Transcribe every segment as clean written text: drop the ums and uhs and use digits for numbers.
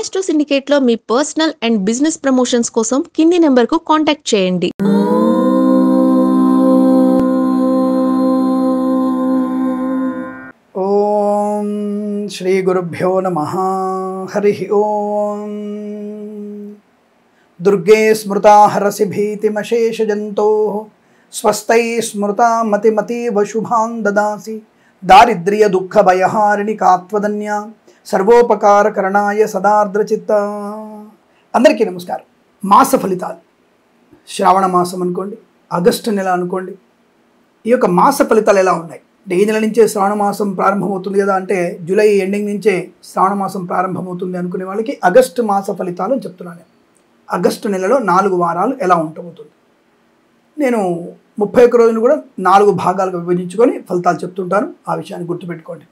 Astro సిండికేట్లో మీ personal and business promotions కోసం కింది నెంబర్కు కాంటాక్ట్ చేయండి. ఓం శ్రీ గురుభ్యో నమః. హరి ఓం. దుర్గే స్మృతా హరసి భీతిమశేషజంతో స్వస్థై స్మృతా మతిమతీవ శుభాన్ దదాసి దారిద్ర్య దుఃఖ భయహారిణి కాత్వదన్య సర్వోపకార కరణాయ సదార్ద్రచిత్త. అందరికీ నమస్కారం. మాస ఫలితాలు. శ్రావణ మాసం అనుకోండి, ఆగస్టు నెల అనుకోండి. ఈ యొక్క మాస ఫలితాలు ఎలా ఉన్నాయి? ఈ నెల నుంచే శ్రావణ మాసం ప్రారంభమవుతుంది కదా, అంటే జూలై ఎండింగ్ నుంచే శ్రావణ మాసం ప్రారంభమవుతుంది అనుకునే వాళ్ళకి ఆగస్టు మాస ఫలితాలు అని చెప్తున్నాను. ఆగస్టు నెలలో 4 వారాలు ఎలా ఉండబోతుంది. నేను 31 రోజులు కూడా 4 భాగాలుగా విభజించుకొని ఫలితాలు చెప్తుంటాను. ఆ విషయాన్ని గుర్తుపెట్టుకోండి.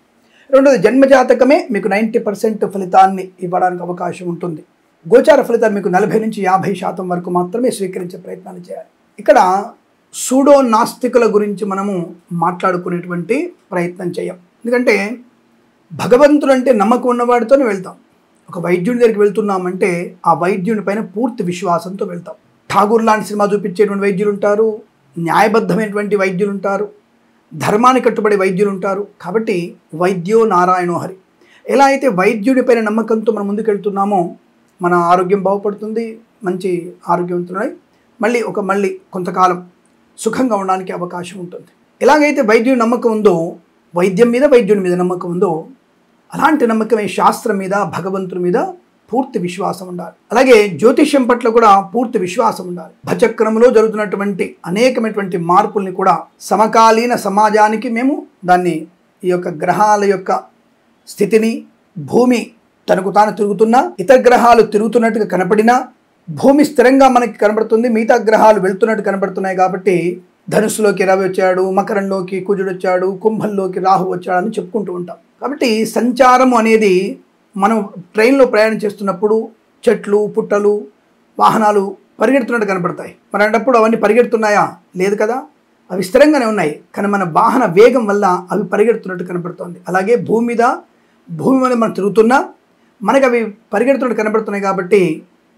రెండోది, జన్మజాతకమే మీకు 90% ఫలితాన్ని ఇవ్వడానికి అవకాశం ఉంటుంది. గోచార ఫలితాలు మీకు 40 నుంచి 50% వరకు మాత్రమే స్వీకరించే ప్రయత్నాలు చేయాలి. ఇక్కడ సూడో నాస్తికుల గురించి మనము మాట్లాడుకునేటువంటి ప్రయత్నం చేయం. ఎందుకంటే భగవంతుడు అంటే నమ్మకం ఉన్నవాడితోనే వెళ్తాం. ఒక వైద్యుడి దగ్గరికి వెళ్తున్నామంటే ఆ వైద్యుని పైన పూర్తి విశ్వాసంతో వెళ్తాం. ఠాగూర్ లాంటి సినిమా చూపించేటువంటి వైద్యులు ఉంటారు, న్యాయబద్ధమైనటువంటి వైద్యులు ఉంటారు, ధర్మాన్ని కట్టుబడి వైద్యులు ఉంటారు. కాబట్టి వైద్యో నారాయణో హరి. ఎలా అయితే వైద్యుడి పైన నమ్మకంతో మనం ముందుకెళ్తున్నామో మన ఆరోగ్యం బాగుపడుతుంది, మంచి ఆరోగ్యవంతులై మళ్ళీ కొంతకాలం సుఖంగా ఉండడానికి అవకాశం ఉంటుంది. ఎలాగైతే వైద్యుడి నమ్మకం ఉందో, వైద్యం మీద వైద్యుడి మీద నమ్మకం ఉందో, అలాంటి నమ్మకమే శాస్త్రం మీద, భగవంతుడి మీద పూర్తి విశ్వాసం ఉండాలి. అలాగే జ్యోతిష్యం పట్ల కూడా పూర్తి విశ్వాసం ఉండాలి. భచక్రమంలో జరుగుతున్నటువంటి అనేకమైనటువంటి మార్పుల్ని కూడా సమకాలీన సమాజానికి మేము దాన్ని ఈ యొక్క గ్రహాల యొక్క స్థితిని, భూమి తనకు తాను తిరుగుతున్నా, ఇతర గ్రహాలు తిరుగుతున్నట్టుగా కనపడినా, భూమి స్థిరంగా మనకి కనబడుతుంది, మిగతా గ్రహాలు వెళ్తున్నట్టు కనబడుతున్నాయి. కాబట్టి ధనుస్సులోకి రవి వచ్చాడు, మకరంలోకి కుజుడు వచ్చాడు, కుంభంలోకి రాహు వచ్చాడు అని చెప్పుకుంటూ ఉంటాం. కాబట్టి సంచారం అనేది మనం ట్రైన్లో ప్రయాణం చేస్తున్నప్పుడు చెట్లు, పుట్టలు, వాహనాలు పరిగెడుతున్నట్టు కనబడతాయి. మరి అన్నప్పుడు అవన్నీ పరిగెడుతున్నాయా? లేదు కదా, అవి స్థిరంగానే ఉన్నాయి. కానీ మన వాహన వేగం వల్ల అవి పరిగెడుతున్నట్టు కనబడుతుంది. అలాగే భూమి మీద మనం తిరుగుతున్నా మనకి అవి పరిగెడుతున్నట్టు కనబడుతున్నాయి. కాబట్టి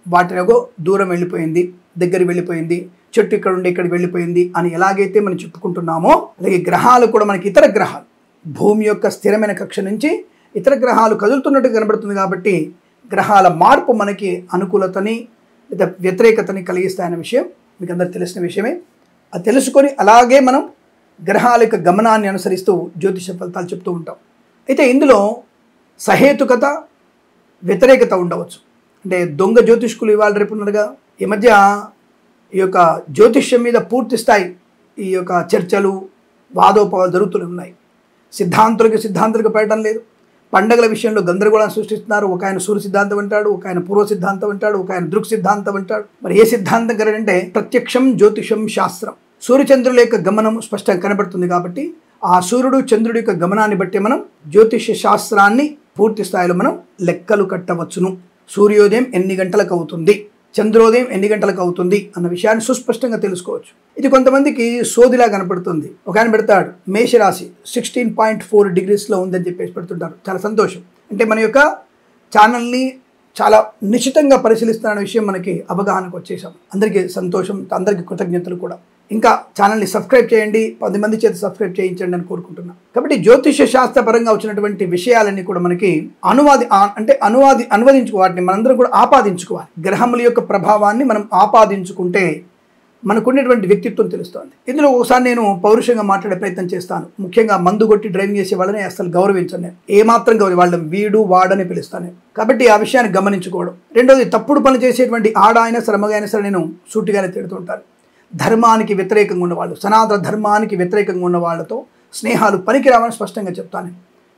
వాటినగో దూరం వెళ్ళిపోయింది, దగ్గర వెళ్ళిపోయింది, చెట్టు ఇక్కడ ఉండి ఇక్కడికి వెళ్ళిపోయింది అని ఎలాగైతే మనం చెప్పుకుంటున్నామో, అలాగే గ్రహాలు కూడా మనకి ఇతర గ్రహాలు భూమి యొక్క స్థిరమైన కక్ష నుంచి ఇతర గ్రహాలు కదులుతున్నట్టు కనబడుతుంది. కాబట్టి గ్రహాల మార్పు మనకి అనుకూలతని లేదా వ్యతిరేకతని కలిగిస్తాయన్న విషయం మీకు అందరికి తెలిసిన విషయమే. అది తెలుసుకొని అలాగే మనం గ్రహాల యొక్క గమనాన్ని అనుసరిస్తూ జ్యోతిష ఫలితాలు చెప్తూ ఉంటాం. అయితే ఇందులో సహేతుకత, వ్యతిరేకత ఉండవచ్చు. అంటే దొంగ జ్యోతిష్కులు ఇవాళ రేపు ఉన్నారుగా. ఈ మధ్య ఈ యొక్క జ్యోతిష్యం మీద పూర్తి స్థాయి ఈ యొక్క చర్చలు, వాదోపవాదాలు జరుగుతూనే ఉన్నాయి. సిద్ధాంతులకు పెట్టడం లేదు. పండగల విషయంలో గందరగోళాన్ని సృష్టిస్తున్నారు. ఒక ఆయన సూర్య సిద్ధాంతం అంటాడు, ఒక ఆయన పూర్వ సిద్ధాంతం అంటాడు, ఒక ఆయన దృక్ సిద్ధాంతం అంటాడు. మరి ఏ సిద్ధాంతం కరెంటే ప్రత్యక్షం జ్యోతిషం శాస్త్రం. సూర్యచంద్రుల యొక్క గమనం స్పష్టంగా కనబడుతుంది. కాబట్టి ఆ సూర్యుడు చంద్రుడి యొక్క గమనాన్ని బట్టి మనం జ్యోతిష శాస్త్రాన్ని పూర్తి స్థాయిలో మనం లెక్కలు కట్టవచ్చును. సూర్యోదయం ఎన్ని గంటలకు అవుతుంది, చంద్రోదయం ఎన్ని గంటలకు అవుతుంది అన్న విషయాన్ని సుస్పష్టంగా తెలుసుకోవచ్చు. ఇది కొంతమందికి సోదిలా కనపడుతుంది. ఒక ఆయన పెడతాడు, మేషరాశి 16.4 degreesలో ఉందని చెప్పేసి పెడుతుంటారు. చాలా సంతోషం. అంటే మన యొక్క ఛానల్ని చాలా నిశ్చితంగా పరిశీలిస్తున్న విషయం మనకి అవగాహనకు వచ్చేసాం. అందరికీ సంతోషం, అందరికీ కృతజ్ఞతలు కూడా. ఇంకా ఛానల్ని సబ్స్క్రైబ్ చేయండి, 10 మంది చేత సబ్స్క్రైబ్ చేయించండి అని కోరుకుంటున్నాను. కాబట్టి జ్యోతిష శాస్త్రపరంగా వచ్చినటువంటి విషయాలన్నీ కూడా మనకి అనువదించుకో, వాటిని మనందరం కూడా ఆపాదించుకోవాలి. గ్రహముల యొక్క ప్రభావాన్ని మనం ఆపాదించుకుంటే మనకున్నటువంటి వ్యక్తిత్వం తెలుస్తుంది. ఇందులో ఒకసారి నేను పౌరుషంగా మాట్లాడే ప్రయత్నం చేస్తాను. ముఖ్యంగా మందు కొట్టి డ్రైవింగ్ చేసే వాళ్ళని అసలు గౌరవించను. నేను ఏమాత్రం వాళ్ళని వీడు వాడని పిలుస్తాను. కాబట్టి ఆ విషయాన్ని గమనించుకోవడం. రెండోది, తప్పుడు పనులు చేసేటువంటి ఆడ అయినా సరే మగ అయినా సరే నేను సూటిగానే తిడుతుంటాను. ధర్మానికి వ్యతిరేకంగా ఉన్నవాళ్ళు, సనాతన ధర్మానికి వ్యతిరేకంగా ఉన్న వాళ్ళతో స్నేహాలు పనికిరావని స్పష్టంగా చెప్తాను.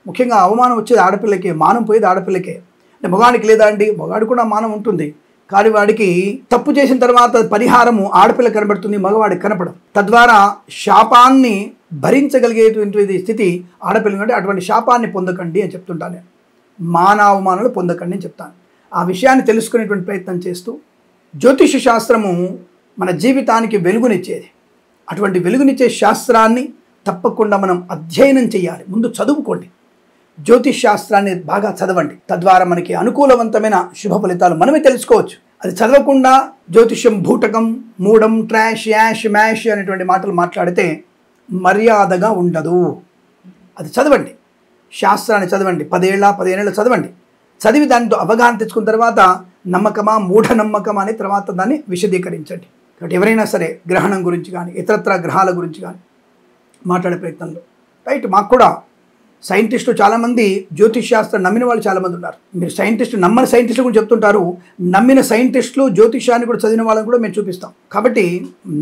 ముఖ్యంగా అవమానం వచ్చేది ఆడపిల్లకే, మానం పోయేది ఆడపిల్లకే. అంటే మగాడికి లేదా అండి? మగాడు కూడా మానం ఉంటుంది. కానీ వాడికి తప్పు చేసిన తర్వాత పరిహారము ఆడపిల్ల కనబడుతుంది, మగవాడికి కనపడదు. తద్వారా శాపాన్ని భరించగలిగేటువంటి స్థితి ఆడపిల్ల కంటే అటువంటి శాపాన్ని పొందకండి అని చెప్తుంటాను. నేను మానవమానాలు పొందకండి అని చెప్తాను. ఆ విషయాన్ని తెలుసుకునేటువంటి ప్రయత్నం చేస్తూ జ్యోతిష శాస్త్రము మన జీవితానికి వెలుగునిచ్చేది. అటువంటి వెలుగునిచ్చే శాస్త్రాన్ని తప్పకుండా మనం అధ్యయనం చేయాలి. ముందు చదువుకోండి. జ్యోతిష్ శాస్త్రాన్ని బాగా చదవండి. తద్వారా మనకి అనుకూలవంతమైన శుభ ఫలితాలు మనమే తెలుసుకోవచ్చు. అది చదవకుండా జ్యోతిష్యం భూటకం, మూడం, ట్రాష్, యాష్, మ్యాష్ అనేటువంటి మాటలు మాట్లాడితే మర్యాదగా ఉండదు. అది చదవండి, శాస్త్రాన్ని చదవండి, 15 ఏళ్ళు చదవండి. చదివి దానితో అవగాహన తెచ్చుకున్న తర్వాత నమ్మకమా మూఢనమ్మకమా అని తర్వాత దాన్ని విశదీకరించండి. కాబట్టి ఎవరైనా సరే గ్రహణం గురించి కానీ ఇతరత్ర గ్రహాల గురించి కానీ మాట్లాడే ప్రయత్నంలో రైట్. మాకు కూడా సైంటిస్టులు చాలామంది జ్యోతిష్ శాస్త్రం నమ్మిన వాళ్ళు చాలామంది ఉన్నారు. మీరు సైంటిస్టు నమ్మని సైంటిస్టులు కూడా చెప్తుంటారు, నమ్మిన సైంటిస్టులు జ్యోతిషాన్ని కూడా చదివిన వాళ్ళని కూడా మేము చూపిస్తాం. కాబట్టి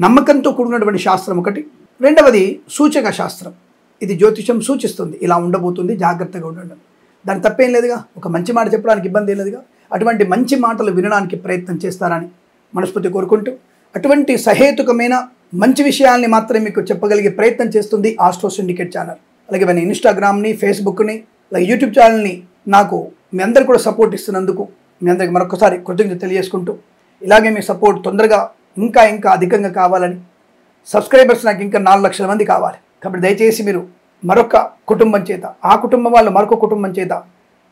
నమ్మకంతో కూడినటువంటి శాస్త్రం ఒకటి. రెండవది సూచక శాస్త్రం. ఇది జ్యోతిషం సూచిస్తుంది, ఇలా ఉండబోతుంది, జాగ్రత్తగా ఉండండి. దాని తప్పేం లేదుగా, ఒక మంచి మాట చెప్పడానికి ఇబ్బంది ఏం లేదుగా. అటువంటి మంచి మాటలు వినడానికి ప్రయత్నం చేస్తారని మనస్ఫూర్తి కోరుకుంటూ, అటువంటి సహేతుకమైన మంచి విషయాల్ని మాత్రమే మీకు చెప్పగలిగే ప్రయత్నం చేస్తుంది ఆస్ట్రో సిండికేట్ ఛానల్. అలాగే మన ఇన్స్టాగ్రామ్ని, ఫేస్బుక్ని, అలాగే యూట్యూబ్ ఛానల్ని నాకు మీ అందరు కూడా సపోర్ట్ ఇస్తున్నందుకు మీ అందరికి మరొకసారి కృతజ్ఞత తెలియజేసుకుంటూ, ఇలాగే మీ సపోర్ట్ తొందరగా ఇంకా అధికంగా కావాలని, సబ్స్క్రైబర్స్ నాకు ఇంకా 4 లక్షల మంది కావాలి. కాబట్టి దయచేసి మీరు మరొక కుటుంబం చేత, ఆ కుటుంబం వాళ్ళు మరొక కుటుంబం చేత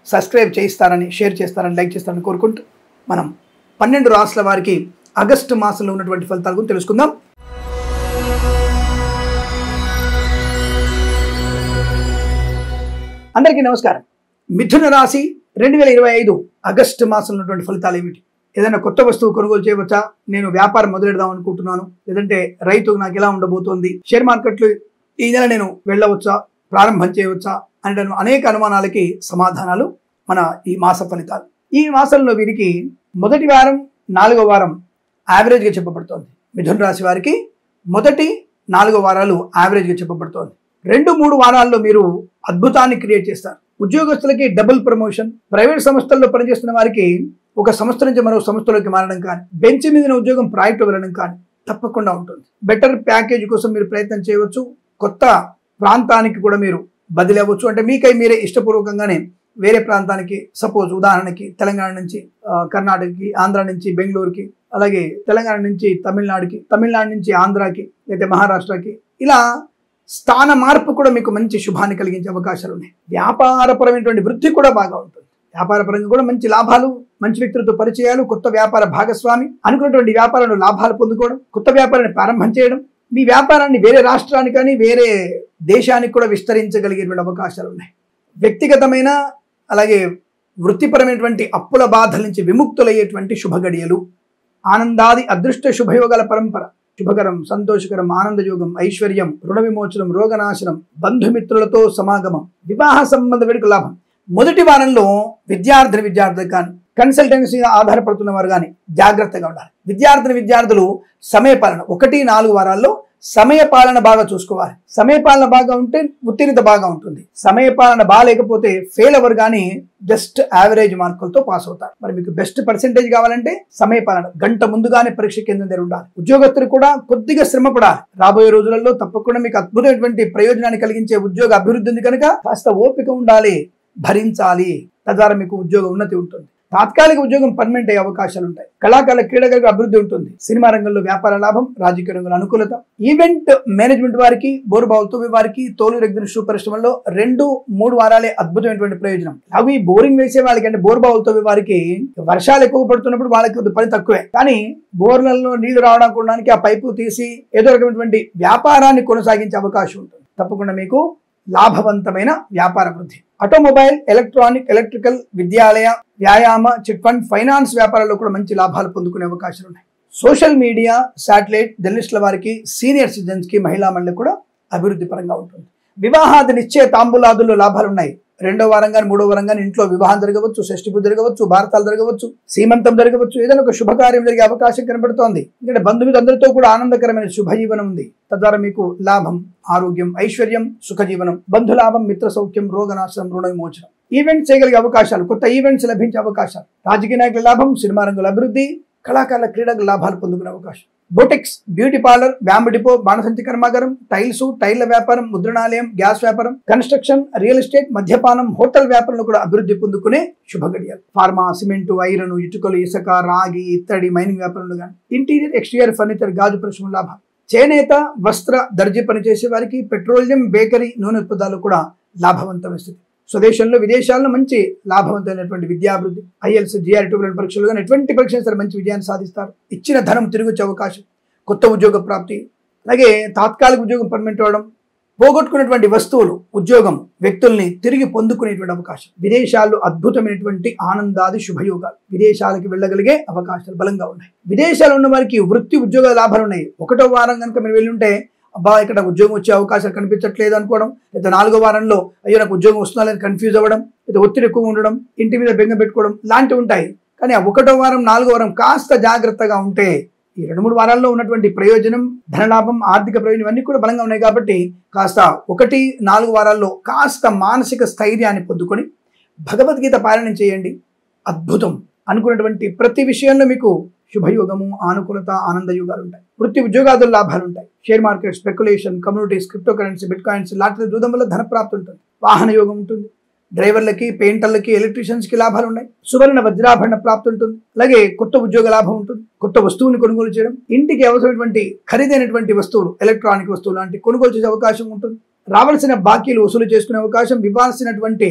సబ్స్క్రైబ్ చేయిస్తారని, షేర్ చేస్తారని, లైక్ చేస్తారని కోరుకుంటూ మనం 12 రాశుల వారికి ఆగస్టు మాసంలో ఉన్నటువంటి ఫలితాల గురించి తెలుసుకుందాం. అందరికీ నమస్కారం. మిథున రాశి 2025 ఆగస్టు మాసంలో ఉన్నటువంటి ఫలితాలు ఏమిటి? ఏదైనా కొత్త వస్తువు కొనుగోలు చేయవచ్చా? నేను వ్యాపారం మొదలెడదాం అనుకుంటున్నాను, లేదంటే రైతు నాకు ఎలా ఉండబోతోంది, షేర్ మార్కెట్లు ఈ నెల నేను వెళ్ళవచ్చా, ప్రారంభం చేయవచ్చా అంటే అనేక అనుమానాలకి సమాధానాలు మన ఈ మాస ఫలితాలు. ఈ మాసంలో వీరికి మొదటి వారం, 4వ వారం యావరేజ్గా చెప్పబడుతోంది. మిథున రాశి వారికి మొదటి 4 వారాలు యావరేజ్గా చెప్పబడుతోంది. 2-3 వారాల్లో మీరు అద్భుతాన్ని క్రియేట్ చేస్తారు. ఉద్యోగస్తులకి డబుల్ ప్రమోషన్, ప్రైవేట్ సంస్థల్లో పనిచేస్తున్న వారికి ఒక సంస్థ నుంచి మరో సంస్థలోకి మారడం కానీ, బెంచ్ మీద ఉద్యోగం ప్రాజెక్టు వెళ్ళడం కానీ తప్పకుండా ఉంటుంది. బెటర్ ప్యాకేజ్ కోసం మీరు ప్రయత్నం చేయవచ్చు. కొత్త ప్రాంతానికి కూడా మీరు బదిలీ అవ్వచ్చు. అంటే మీరే ఇష్టపూర్వకంగానే వేరే ప్రాంతానికి, సపోజ్ ఉదాహరణకి తెలంగాణ నుంచి కర్ణాటకకి, ఆంధ్ర నుంచి బెంగళూరుకి, అలాగే తెలంగాణ నుంచి తమిళనాడుకి, తమిళనాడు నుంచి ఆంధ్రాకి, లేదా మహారాష్ట్రకి, ఇలా స్థాన మార్పు కూడా మీకు మంచి శుభాన్ని కలిగించే అవకాశాలు ఉన్నాయి. వ్యాపారపరమైనటువంటి వృద్ధి కూడా బాగా ఉంటుంది. వ్యాపారపరంగా కూడా మంచి లాభాలు, మంచి వ్యక్తులతో పరిచయాలు, కొత్త వ్యాపార భాగస్వామి, అనుకున్నటువంటి వ్యాపారంలో లాభాలు పొందుకోవడం, కొత్త వ్యాపారాన్ని ప్రారంభం చేయడం, మీ వ్యాపారాన్ని వేరే రాష్ట్రానికి కానీ వేరే దేశానికి కూడా విస్తరించగలిగేటువంటి అవకాశాలు ఉన్నాయి. వ్యక్తిగతమైన అలాగే వృత్తిపరమైనటువంటి అప్పుల బాధల నుంచి విముక్తులయ్యేటువంటి శుభగడియలు, ఆనందాది అదృష్ట శుభయోగాల పరంపర, శుభకరం, సంతోషకరం, ఆనందయోగం, ఐశ్వర్యం, రుణ విమోచనం, రోగనాశనం, బంధుమిత్రులతో సమాగమం, వివాహ సంబంధ వేడుక లాభం. మొదటి వారంలో విద్యార్థులు కానీ, కన్సల్టెన్సీ ఆధారపడుతున్న వారు కానీ జాగ్రత్తగా ఉండాలి. విద్యార్థులు సమయపాలన 1-4 వారాల్లో సమయపాలన బాగా చూసుకోవాలి. సమయపాలన బాగా ఉంటే ఉత్తీర్ణత బాగా ఉంటుంది. సమయపాలన బాగాలేకపోతే ఫెయిల్ అవ్వరు, కానీ జస్ట్ యావరేజ్ మార్కులతో పాస్ అవుతారు. మరి మీకు బెస్ట్ పర్సెంటేజ్ కావాలంటే సమయపాలన, గంట ముందుగానే పరీక్ష కేంద్రం దగ్గర ఉండాలి. ఉద్యోగస్తులు కూడా కొద్దిగా శ్రమ పడాలి. రాబోయే రోజులలో తప్పకుండా మీకు అద్భుతమైనటువంటి ప్రయోజనాన్ని కలిగించే ఉద్యోగ అభివృద్ధి ఉంది కనుక కాస్త ఓపిక ఉండాలి, భరించాలి. తద్వారా మీకు ఉద్యోగ ఉన్నతి ఉంటుంది. తాత్కాలిక ఉద్యోగం పర్మనెంట్ అయ్యే అవకాశాలు ఉంటాయి. కళాకారుల క్రీడాకారులకు అభివృద్ధి ఉంటుంది. సినిమా రంగంలో వ్యాపార లాభం, రాజకీయ రంగంలో అనుకూలత. ఈవెంట్ మేనేజ్మెంట్ వారికి, బోరుబావులతో వారికి, తోలు రెగ్గిన షూ పరిశ్రమలో 2-3 వారాలే అద్భుతమైనటువంటి ప్రయోజనం. అవి బోరింగ్ వేసే వాళ్ళకి, అంటే బోరుబావులతో వారికి వర్షాలు ఎక్కువ పడుతున్నప్పుడు వాళ్ళకి పని తక్కువే, కానీ బోర్లలో నీళ్లు రావడానికి ఆ పైపు తీసి ఏదో రకమైనటువంటి వ్యాపారాన్ని కొనసాగించే అవకాశం ఉంటుంది. తప్పకుండా మీకు లాభవంతమైన వ్యాపార వృద్ధి. ఆటోమొబైల్, ఎలక్ట్రానిక్, ఎలక్ట్రికల్, విద్యాలయ, వ్యాయామ, చిట్ ఫండ్, ఫైనాన్స్ వ్యాపారాల్లో కూడా మంచి లాభాలు పొందుకునే అవకాశాలు ఉన్నాయి. సోషల్ మీడియా, శాటిలైట్, జర్నలిస్టుల వారికి, సీనియర్ సిటిజన్స్ కి, మహిళా మండలికి కూడా అభివృద్ధి పరంగా ఉంటుంది. వివాహాది నిశ్చయ తాంబూలాదుల్లో లాభాలు ఉన్నాయి. 2వ వారం కానీ 3వ వారం కానీ ఇంట్లో వివాహం జరగవచ్చు, షష్ఠి పూజ జరగవచ్చు, భారతాలు జరగవచ్చు, సీమంతం జరగవచ్చు, ఏదైనా ఒక శుభకార్యం జరిగే అవకాశం కనబడుతోంది. ఎందుకంటే బంధువులందరితో కూడా ఆనందకరమైన శుభజీవనం ఉంది. తద్వారా మీకు లాభం, ఆరోగ్యం, ఐశ్వర్యం, సుఖజీవనం, బంధులాభం, మిత్ర సౌఖ్యం, రోగనాశనం, రుణ విమోచనం. ఈవెంట్స్ చేయగలిగే అవకాశాలు, కొత్త ఈవెంట్స్ లభించే అవకాశాలు, రాజకీయ నాయకుల లాభం, సినిమా రంగుల అభివృద్ధి, కళాకారుల క్రీడకు లాభాలు పొందుకునే అవకాశం. Boutiques, beauty parlour, bamboo depot, బాణసంచి కర్మాగారం, టైళ్ల వ్యాపారం, ముద్రణాలయం, గ్యాస్ వ్యాపారం, కన్స్ట్రక్షన్, రియల్ ఎస్టేట్, మద్యపానం, హోటల్ వ్యాపారంలో కూడా అభివృద్ధి పొందుకునే శుభగడియాలు. ఫార్మా, సిమెంటు, ఐరన్, ఇటుకలు, ఇసుక, రాగి, ఇత్తడి, మైనింగ్ వ్యాపారంలో కానీ, ఇంటీరియర్, ఎక్స్టీరియర్ ఫర్నిచర్, గాజు పరిశ్రమ లాభాలు. చేనేత, వస్త్ర, దర్జీ పనిచేసే వారికి, పెట్రోలియం, బేకరీ, నూనె ఉత్పత్తులు కూడా లాభవంతమైన స్థితి. స్వదేశంలో విదేశాల్లో మంచి లాభవంతమైనటువంటి విద్యాభివృద్ధి, ఐఎల్స్ జిఆర్ ట్యూబులెంట్ పరీక్షలు కానీ ఎటువంటి పరీక్షలు సరే మంచి విజయాన్ని సాధిస్తారు. ఇచ్చిన ధనం తిరిగి వచ్చే అవకాశం, కొత్త ఉద్యోగ ప్రాప్తి, అలాగే తాత్కాలిక ఉద్యోగం పర్మనెంట్ అవ్వడం, పోగొట్టుకున్నటువంటి వస్తువులు ఉద్యోగం వ్యక్తుల్ని తిరిగి పొందుకునేటువంటి అవకాశం. విదేశాల్లో అద్భుతమైనటువంటి ఆనందాది శుభయోగాలు, విదేశాలకి వెళ్ళగలిగే అవకాశాలు బలంగా ఉన్నాయి. విదేశాలు ఉన్న వారికి వృత్తి ఉద్యోగ లాభాలు ఉన్నాయి. 1వ వారం కనుక మీరు వెళ్ళుంటే అబ్బా ఇక్కడ ఉద్యోగం వచ్చే అవకాశాలు కనిపించట్లేదు అనుకోవడం, లేదా 4వ వారంలో అయ్యో నాకు ఉద్యోగం వస్తుందని కన్ఫ్యూజ్ అవ్వడం, లేదా ఒత్తిడి ఎక్కువ ఉండడం, ఇంటి మీద బెంగ పెట్టుకోవడం లాంటివి ఉంటాయి. కానీ ఆ 1వ వారం 4వ వారం కాస్త జాగ్రత్తగా ఉంటే ఈ 2-3 వారాల్లో ఉన్నటువంటి ప్రయోజనం, ధనలాభం, ఆర్థిక ప్రయోజనం ఇవన్నీ కూడా బలంగా ఉన్నాయి. కాబట్టి కాస్త 1-4 వారాల్లో కాస్త మానసిక స్థైర్యాన్ని పొందుకొని భగవద్గీత పారాయణం చేయండి. అద్భుతం. అనుకున్నటువంటి ప్రతి విషయంలో మీకు శుభయోగము, ఆనుకూలత, ఆనందయోగాలు ఉంటాయి. వృత్తి ఉద్యోగాదుల లాభాలు ఉంటాయి. Share market, speculation, communities, crypto currency, bit coins, lottery చూడడం వల్ల ధన ప్రాప్తి ఉంటుంది. వాహన యోగం ఉంటుంది. డ్రైవర్లకి, పెయింటర్లకి, ఎలక్ట్రీషియన్స్కి లాభాలు ఉన్నాయి. సువర్ణ వజ్రాభరణ ప్రాప్తి ఉంటుంది. అలాగే కొత్త ఉద్యోగ లాభం ఉంటుంది. కొత్త వస్తువుని కొనుగోలు చేయడం, ఇంటికి అవసరమైనటువంటి ఖరీదైనటువంటి వస్తువులు, ఎలక్ట్రానిక్ వస్తువులు లాంటి కొనుగోలు చేసే అవకాశం ఉంటుంది. రావాల్సిన బాకీలు వసూలు చేసుకునే అవకాశం, ఇవ్వాల్సినటువంటి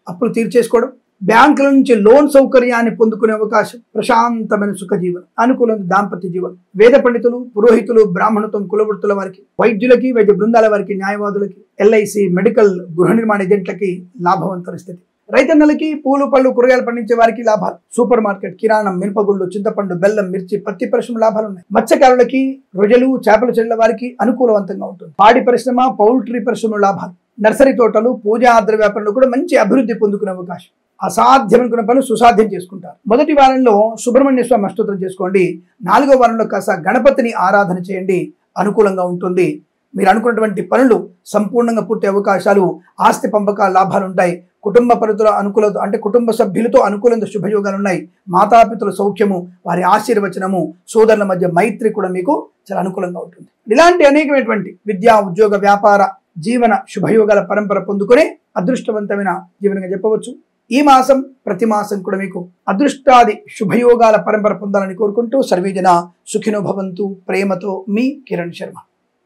అప్పులు తీర్చేసుకోవడం, బ్యాంకుల నుంచి లోన్ సౌకర్యాన్ని పొందుకునే అవకాశం, ప్రశాంతమైన సుఖ జీవనం, అనుకూలమైన దాంపత్య జీవనం. వేద పండితులు, పురోహితులు, బ్రాహ్మణత్వం, కులవృత్తుల వారికి, వైద్యులకి, వైద్య బృందాల వారికి, న్యాయవాదులకి, ఎల్ఐసి, మెడికల్, గృహ నిర్మాణ ఏజెంట్లకి లాభవంతమైన స్థితి. రైతన్నలకి, పూలు, పళ్ళు, కూరగాయలు పండించే వారికి లాభాలు. సూపర్ మార్కెట్, కిరాణం, మినపగుళ్ళు, చింతపండు, బెల్లం, మిర్చి, పత్తి పరిశ్రమ లాభాలు ఉన్నాయి. మత్స్యకారులకి, రొయ్యలు, చేపల చెరువుల వారికి అనుకూలవంతంగా ఉంటుంది. పాడి పరిశ్రమ, పౌల్ట్రీ పరిశ్రమ లాభాలు. నర్సరీ తోటలు, పూజా ఆద్ర వ్యాపారంలో కూడా మంచి అభివృద్ధి పొందుకునే అవకాశం. అసాధ్యమనుకున్న పనులు సుసాధ్యం చేసుకుంటారు. మొదటి వారంలో సుబ్రహ్మణ్య స్వామి అష్టోత్తరం చేసుకోండి. 4వ వారంలో కాస్త గణపతిని ఆరాధన చేయండి. అనుకూలంగా ఉంటుంది. మీరు అనుకున్నటువంటి పనులు సంపూర్ణంగా పూర్తి అవకాశాలు, ఆస్తి పంపకాల లాభాలు ఉంటాయి. కుటుంబ పరిధుల అనుకూలత అంటే కుటుంబ సభ్యులతో అనుకూలంగా శుభయోగాలు ఉన్నాయి. మాతాపితల సౌఖ్యము, వారి ఆశీర్వచనము, సోదరుల మధ్య మైత్రి కూడా మీకు చాలా అనుకూలంగా ఉంటుంది. ఇలాంటి అనేకమైనటువంటి విద్యా, ఉద్యోగ, వ్యాపార, జీవన శుభయోగాల పరంపర పొందుకునే అదృష్టవంతమైన జీవనంగా చెప్పవచ్చు. ఈ మాసం ప్రతి మాసం కూడా మీకు అదృష్టాది శుభయోగాల పరంపర పొందాలని కోరుకుంటూ సర్వేజన సుఖినో భవంతు. ప్రేమతో మీ కిరణ్ శర్మ.